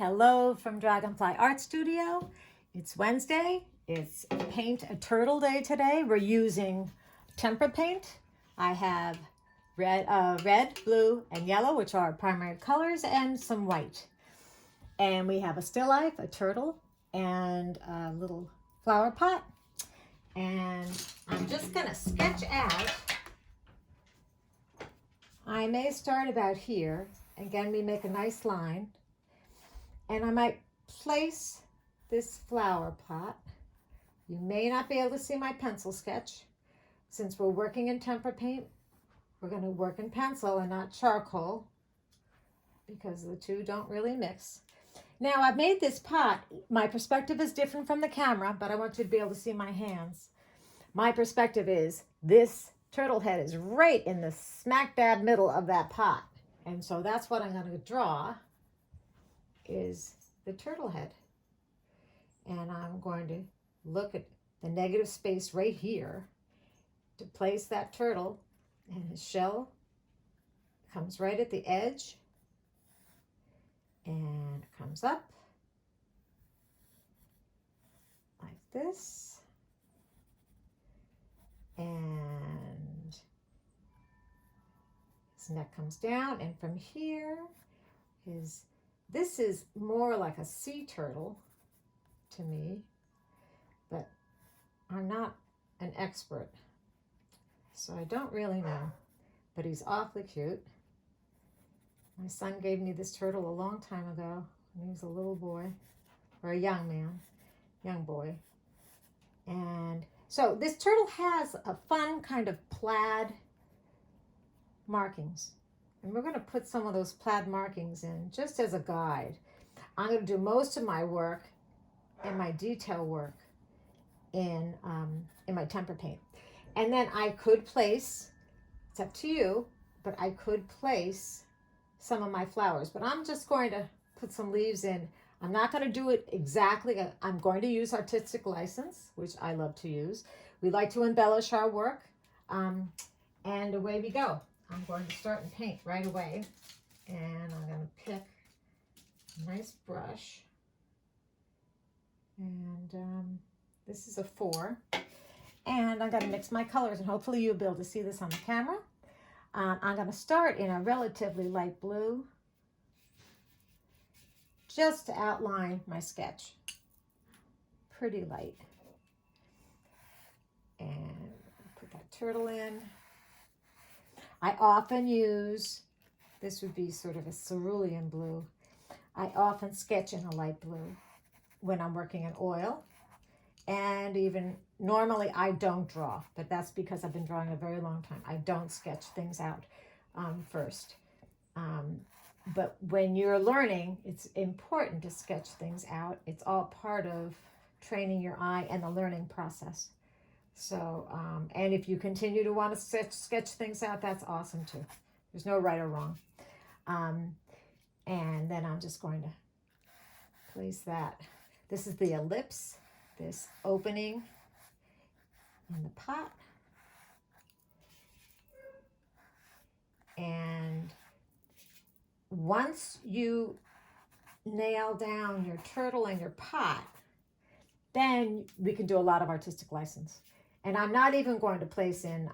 Hello from Dragonfly Art Studio. It's Wednesday. It's Paint a Turtle Day today. We're using tempera paint. I have red, blue, and yellow, which are our primary colors, and some white. And we have a still life, a turtle, and a little flower pot. And I'm just going to sketch out. I may start about here. Again, we make a nice line. And I might place this flower pot. You may not be able to see my pencil sketch. Since we're working in tempera paint, we're going to work in pencil and not charcoal because the two don't really mix. Now I've made this pot. My perspective is different from the camera, but I want you to be able to see my hands. My perspective is this turtle head is right in the smack dab middle of that pot. And so that's what I'm going to draw is the turtle head. And I'm going to look at the negative space right here to place that turtle, and his shell comes right at the edge and comes up like this. And his neck comes down, and from here this is more like a sea turtle to me, but I'm not an expert, so I don't really know, but he's awfully cute. My son gave me this turtle a long time ago when he was a little boy, or a young boy. And so this turtle has a fun kind of plaid markings. And we're going to put some of those plaid markings in just as a guide. I'm going to do most of my work and my detail work in my tempera paint. And then I could place, it's up to you, but I could place some of my flowers. But I'm just going to put some leaves in. I'm not going to do it exactly. I'm going to use artistic license, which I love to use. We like to embellish our work. And away we go. I'm going to start and paint right away. And I'm going to pick a nice brush. And this is a 4. And I'm going to mix my colors, and hopefully you'll be able to see this on the camera. I'm going to start in a relatively light blue, just to outline my sketch. Pretty light. And put that turtle in. I often use, this would be sort of a cerulean blue. I often sketch in a light blue when I'm working in oil. And even normally I don't draw, but that's because I've been drawing a very long time. I don't sketch things out first. But when you're learning, it's important to sketch things out. It's all part of training your eye and the learning process. So, and if you continue to want to sketch things out, that's awesome too. There's no right or wrong. And then I'm just going to place that. This is the ellipse, this opening in the pot. And once you nail down your turtle and your pot, then we can do a lot of artistic license. And I'm not even going to place in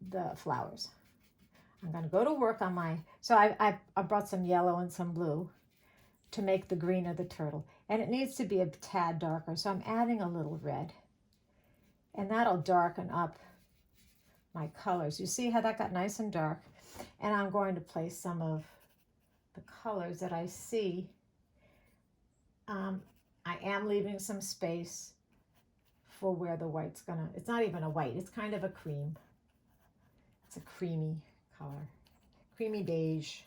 the flowers. I'm going to go to work on my, so I brought some yellow and some blue to make the green of the turtle. And it needs to be a tad darker, so I'm adding a little red. And that'll darken up my colors. You see how that got nice and dark? And I'm going to place some of the colors that I see. I am leaving some space for where the white's gonna, it's not even a white, it's kind of a cream. It's a creamy color, creamy beige.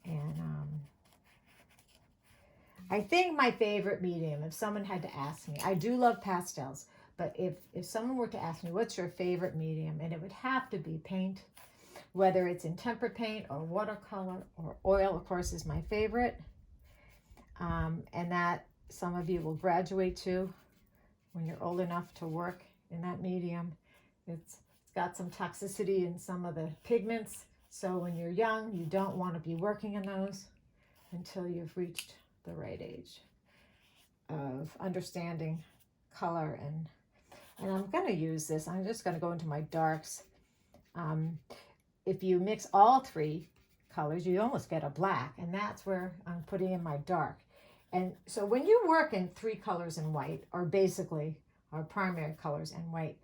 And I think my favorite medium, if someone had to ask me, I do love pastels, but if someone were to ask me, what's your favorite medium? And it would have to be paint, whether it's in tempera paint or watercolor or oil, of course, is my favorite. And that some of you will graduate to when you're old enough to work in that medium. It's got some toxicity in some of the pigments. So when you're young, you don't want to be working in those until you've reached the right age of understanding color. And I'm going to use this. I'm just going to go into my darks. If you mix all three colors, you almost get a black, and that's where I'm putting in my dark. And so when you work in three colors in white, or basically our primary colors in white,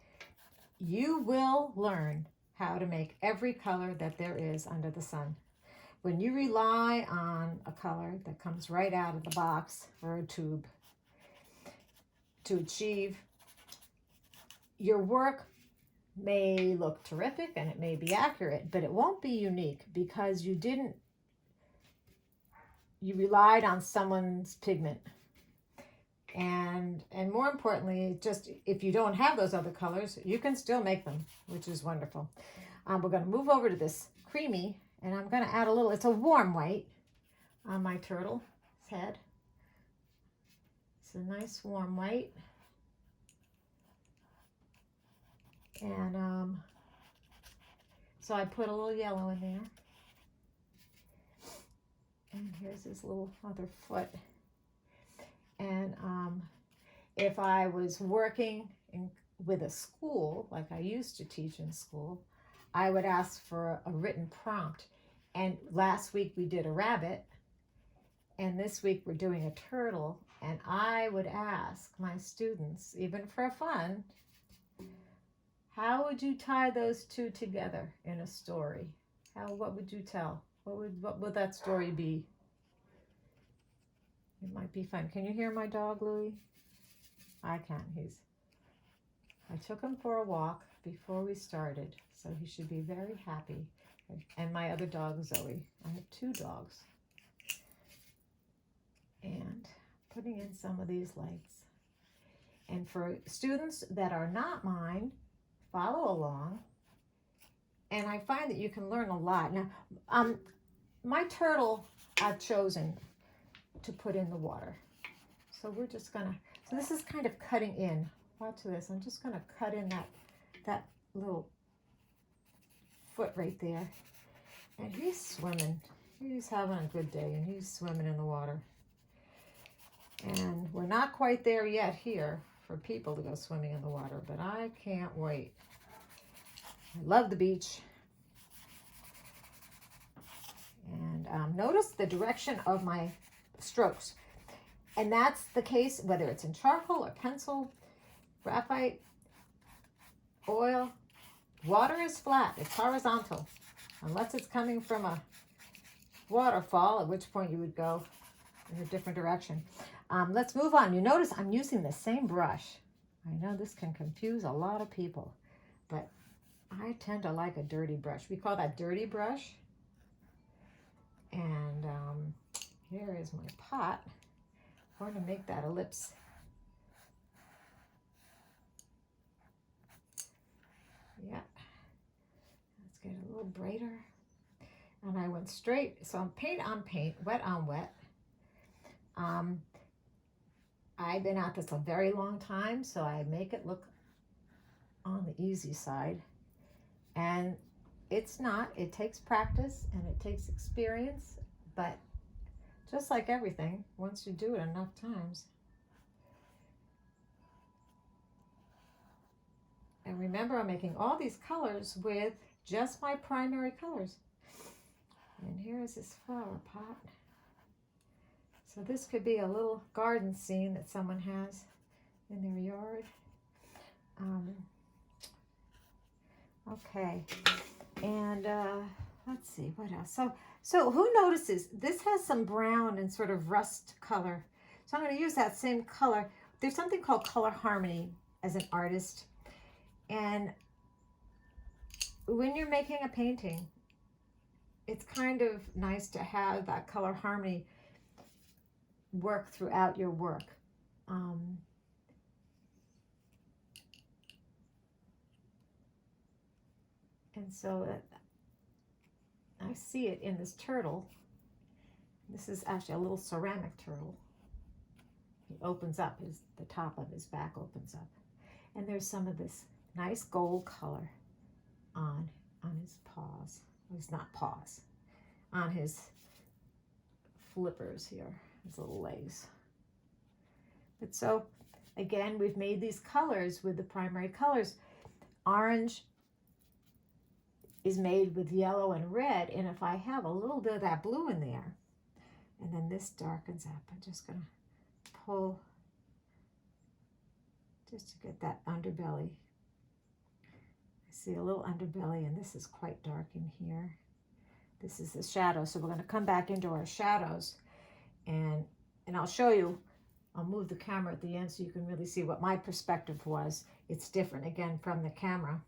you will learn how to make every color that there is under the sun. When you rely on a color that comes right out of the box or a tube to achieve, your work may look terrific and it may be accurate, but it won't be unique because you relied on someone's pigment. And more importantly, just if you don't have those other colors, you can still make them, which is wonderful. We're going to move over to this creamy, and I'm going to add a little, it's a warm white on my turtle's head. It's a nice warm white. And so I put a little yellow in there. And here's this little other foot. And if I was working with a school, like I used to teach in school, I would ask for a written prompt. And last week we did a rabbit, and this week we're doing a turtle. And I would ask my students, even for fun, how would you tie those two together in a story? What would you tell? What would that story be? It might be fun. Can you hear my dog, Louie? I can't. I took him for a walk before we started, so he should be very happy. And my other dog, Zoe. I have two dogs. And putting in some of these lights. And for students that are not mine, follow along. And I find that you can learn a lot. Now, my turtle I've chosen to put in the water. So we're just gonna, so this is kind of cutting in. Watch this, I'm just gonna cut in that little foot right there. And he's swimming. He's having a good day and he's swimming in the water. And we're not quite there yet here for people to go swimming in the water, but I can't wait. I love the beach. And notice the direction of my strokes. And that's the case whether it's in charcoal or pencil, graphite, oil. Water is flat, it's horizontal, unless it's coming from a waterfall, at which point you would go in a different direction. Let's move on. You notice I'm using the same brush. I know this can confuse a lot of people, but I tend to like a dirty brush. We call that dirty brush. And here is my pot. I'm going to make that ellipse. Yeah. Let's get a little brighter. And I went straight, so I'm paint on paint, wet on wet. I've been at this a very long time, so I make it look on the easy side. And it's not. It takes practice and it takes experience, but just like everything, once you do it enough times. And remember, I'm making all these colors with just my primary colors. And here's this flower pot. So this could be a little garden scene that someone has in their yard. Okay, and let's see, what else? So who notices this has some brown and sort of rust color. So I'm going to use that same color. There's something called color harmony as an artist. And when you're making a painting, it's kind of nice to have that color harmony work throughout your work. And so I see it in this turtle. This is actually a little ceramic turtle. He opens up, the top of his back opens up. And there's some of this nice gold color on his paws. He's not paws. On his flippers here, his little legs. But so, again, we've made these colors with the primary colors. Orange is made with yellow and red, and if I have a little bit of that blue in there, and then this darkens up, I'm just gonna pull just to get that underbelly. I see a little underbelly, and this is quite dark in here. This is the shadow, so we're gonna come back into our shadows, and I'll show you. I'll move the camera at the end so you can really see what my perspective was. It's different, again, from the camera.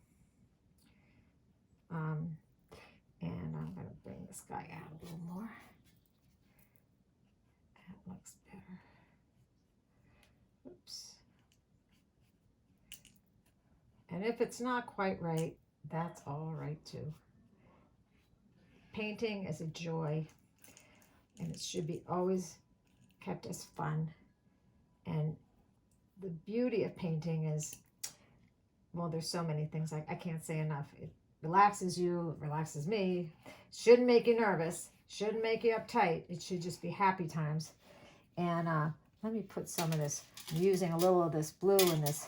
And I'm going to bring this guy out a little more. That looks better. Oops. And if it's not quite right, that's all right too. Painting is a joy, and it should be always kept as fun. And the beauty of painting is, well, there's so many things I can't say enough. It relaxes you, it relaxes me. Shouldn't make you nervous, shouldn't make you uptight. It should just be happy times. And let me put some of this. I'm using a little of this blue and this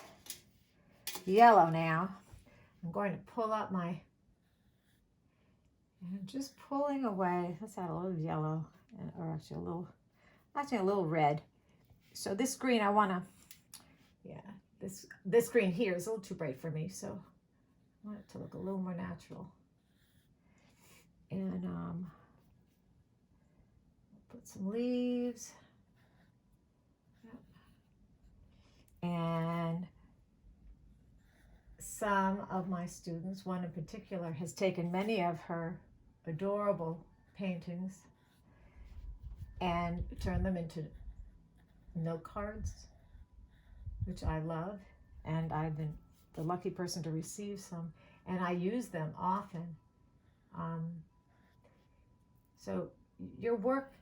yellow now. I'm going to pull up my, and I'm just pulling away. Let's add a little yellow, or actually a little red. So this green, I want to, yeah, this green here is a little too bright for me, so I want it to look a little more natural. And put some leaves. Yep. And some of my students, one in particular, has taken many of her adorable paintings and turned them into note cards, which I love, and I've been the lucky person to receive some, and I use them often. So your work,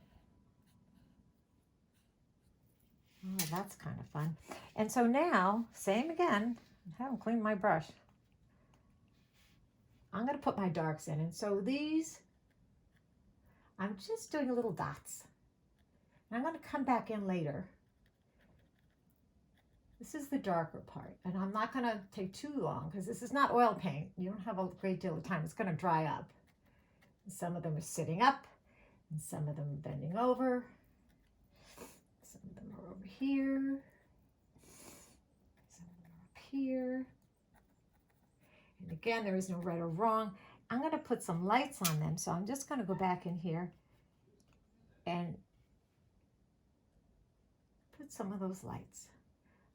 oh, that's kind of fun. And so now, same again, I haven't cleaned my brush. I'm going to put my darks in, and so these, I'm just doing little dots. And I'm going to come back in later. This is the darker part, and I'm not going to take too long because this is not oil paint. You don't have a great deal of time. It's going to dry up. Some of them are sitting up, and some of them are bending over. Some of them are over here. Some of them are up here. And again, there is no right or wrong. I'm going to put some lights on them, so I'm just going to go back in here and put some of those lights.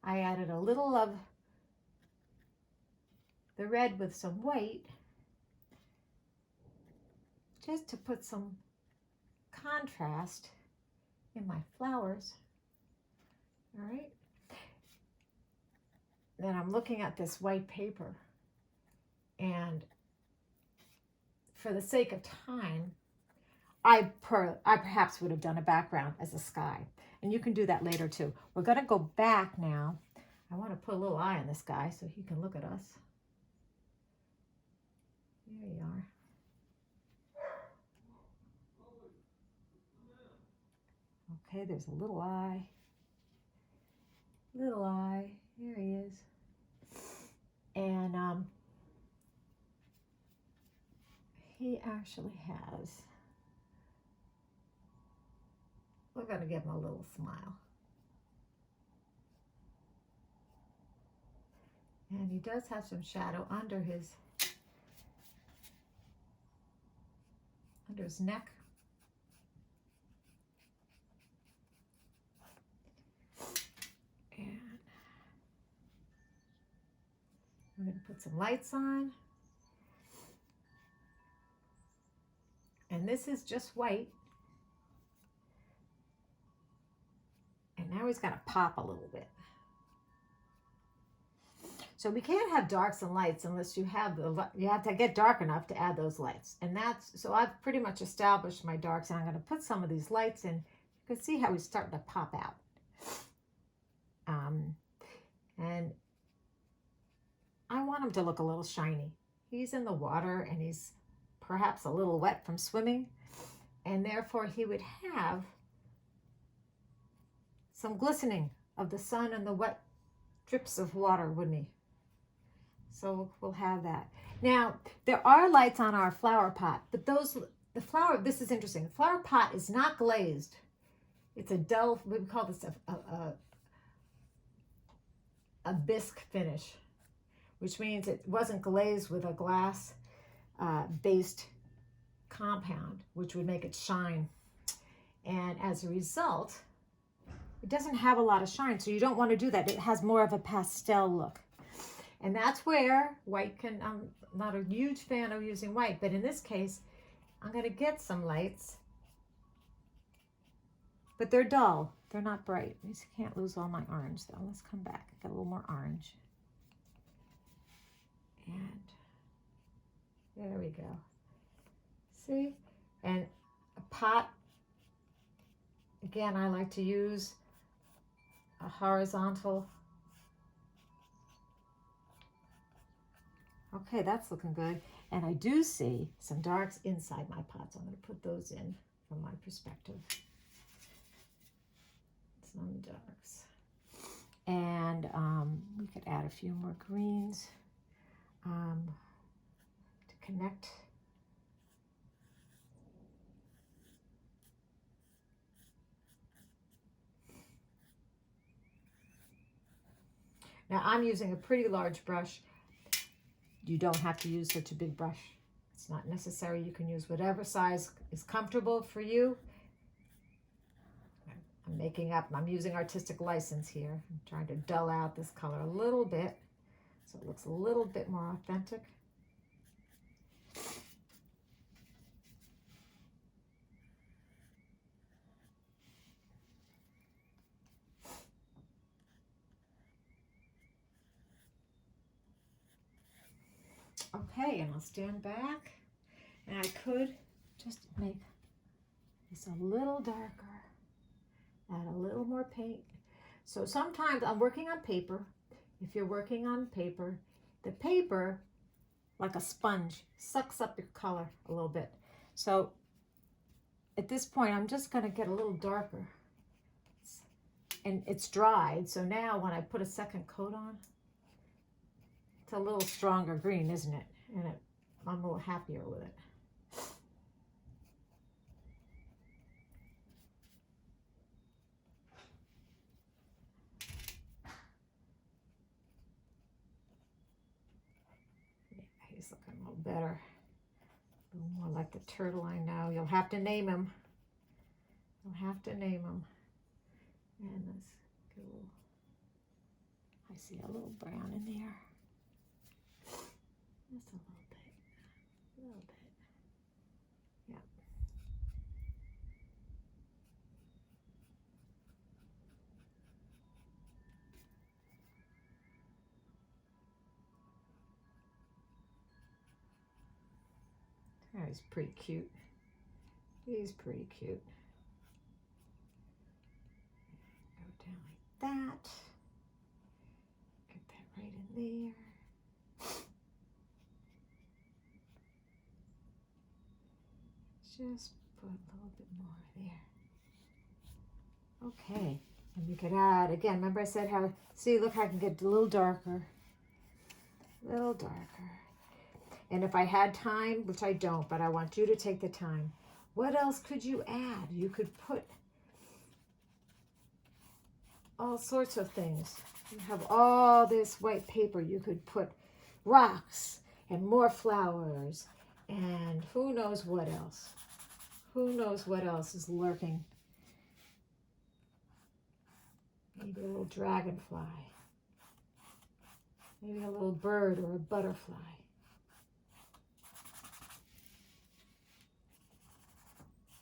I added a little of the red with some white just to put some contrast in my flowers. All right. Then I'm looking at this white paper, and for the sake of time, I perhaps would have done a background as a sky. And you can do that later too. We're going to go back now. I want to put a little eye on this guy so he can look at us. There you are. Okay, there's a little eye. Little eye. There he is. And he actually has, we're going to give him a little smile. And he does have some shadow under his neck. And I'm going to put some lights on. And this is just white. And now he's got to pop a little bit. So we can't have darks and lights unless you have to get dark enough to add those lights. And so I've pretty much established my darks, and I'm going to put some of these lights in. You can see how he's starting to pop out. And I want him to look a little shiny. he's in the water and he's perhaps a little wet from swimming, and therefore he would have some glistening of the sun and the wet drips of water, wouldn't he? So we'll have that. Now, there are lights on our flower pot, but this is interesting. The flower pot is not glazed. It's a dull, we call this a bisque finish, which means it wasn't glazed with a glass based compound, which would make it shine. And as a result, it doesn't have a lot of shine, so you don't want to do that. It has more of a pastel look. And that's where white I'm not a huge fan of using white, but in this case, I'm going to get some lights, but they're dull. They're not bright. You can't lose all my orange though. Let's come back. Get a little more orange. And there we go. See? And a pot, again, I like to use a horizontal. Okay, that's looking good. And I do see some darks inside my pot, so I'm going to put those in from my perspective. Some darks. And we could add a few more greens to connect. Now I'm using a pretty large brush. You don't have to use such a big brush. It's not necessary. You can use whatever size is comfortable for you. I'm using artistic license here. I'm trying to dull out this color a little bit so it looks a little bit more authentic. Okay, and I'll stand back, and I could just make this a little darker, add a little more paint. So sometimes I'm working on paper. If you're working on paper, the paper, like a sponge, sucks up your color a little bit. So at this point, I'm just going to get a little darker. And it's dried, so now when I put a second coat on, it's a little stronger green, isn't it? And I'm a little happier with it. Yeah, he's looking a little better. A little more like the turtle I know. You'll have to name him. You'll have to name him. And let's get a little, I see a little brown in there. Just a little bit. Yeah. Oh, he's pretty cute. He's pretty cute. Go down like that. Get that right in there. Just put a little bit more there. Okay, and we could add, again, remember I said how, see, look how I can get a little darker. A little darker. And if I had time, which I don't, but I want you to take the time, what else could you add? You could put all sorts of things. You have all this white paper. You could put rocks and more flowers and who knows what else. Who knows what else is lurking? Maybe a little dragonfly. Maybe a little bird or a butterfly.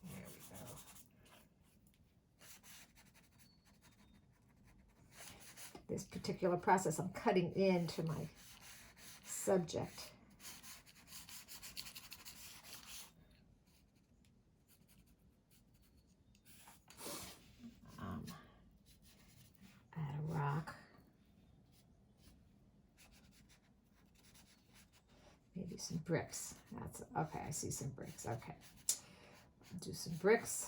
There we go. This particular process, I'm cutting into my subject. Add a rock. Maybe some bricks. That's okay. I see some bricks. Okay. Do some bricks.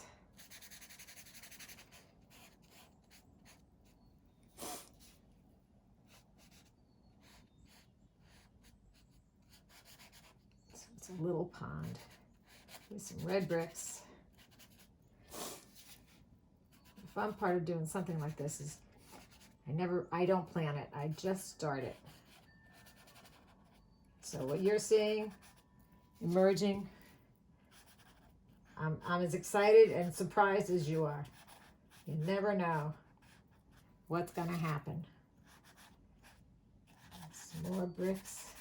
So it's a little pond with some red bricks. The fun part of doing something like this is I don't plan it. I just start it. So what you're seeing emerging, I'm as excited and surprised as you are. You never know what's going to happen. Some more bricks.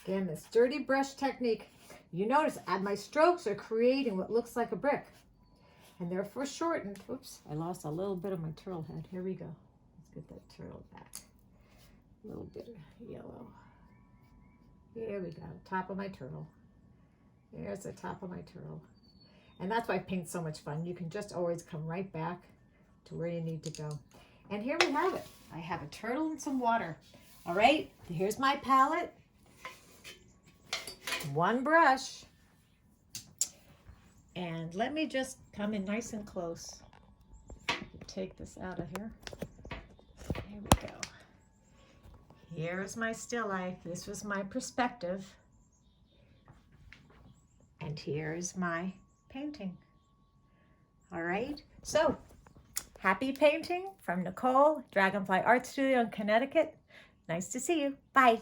Again, this dirty brush technique. You notice my strokes are creating what looks like a brick. And they're foreshortened. Oops, I lost a little bit of my turtle head. Here we go. Let's get that turtle back. A little bit of yellow. Here we go, top of my turtle. There's the top of my turtle. And that's why paint's so much fun. You can just always come right back to where you need to go. And here we have it. I have a turtle and some water. All right, here's my palette. One brush. And let me just come in nice and close. Take this out of here. Here we go. Here's my still life. This was my perspective. And here's my painting. All right. So, happy painting from Nicole, Dragonfly Art Studio in Connecticut. Nice to see you. Bye.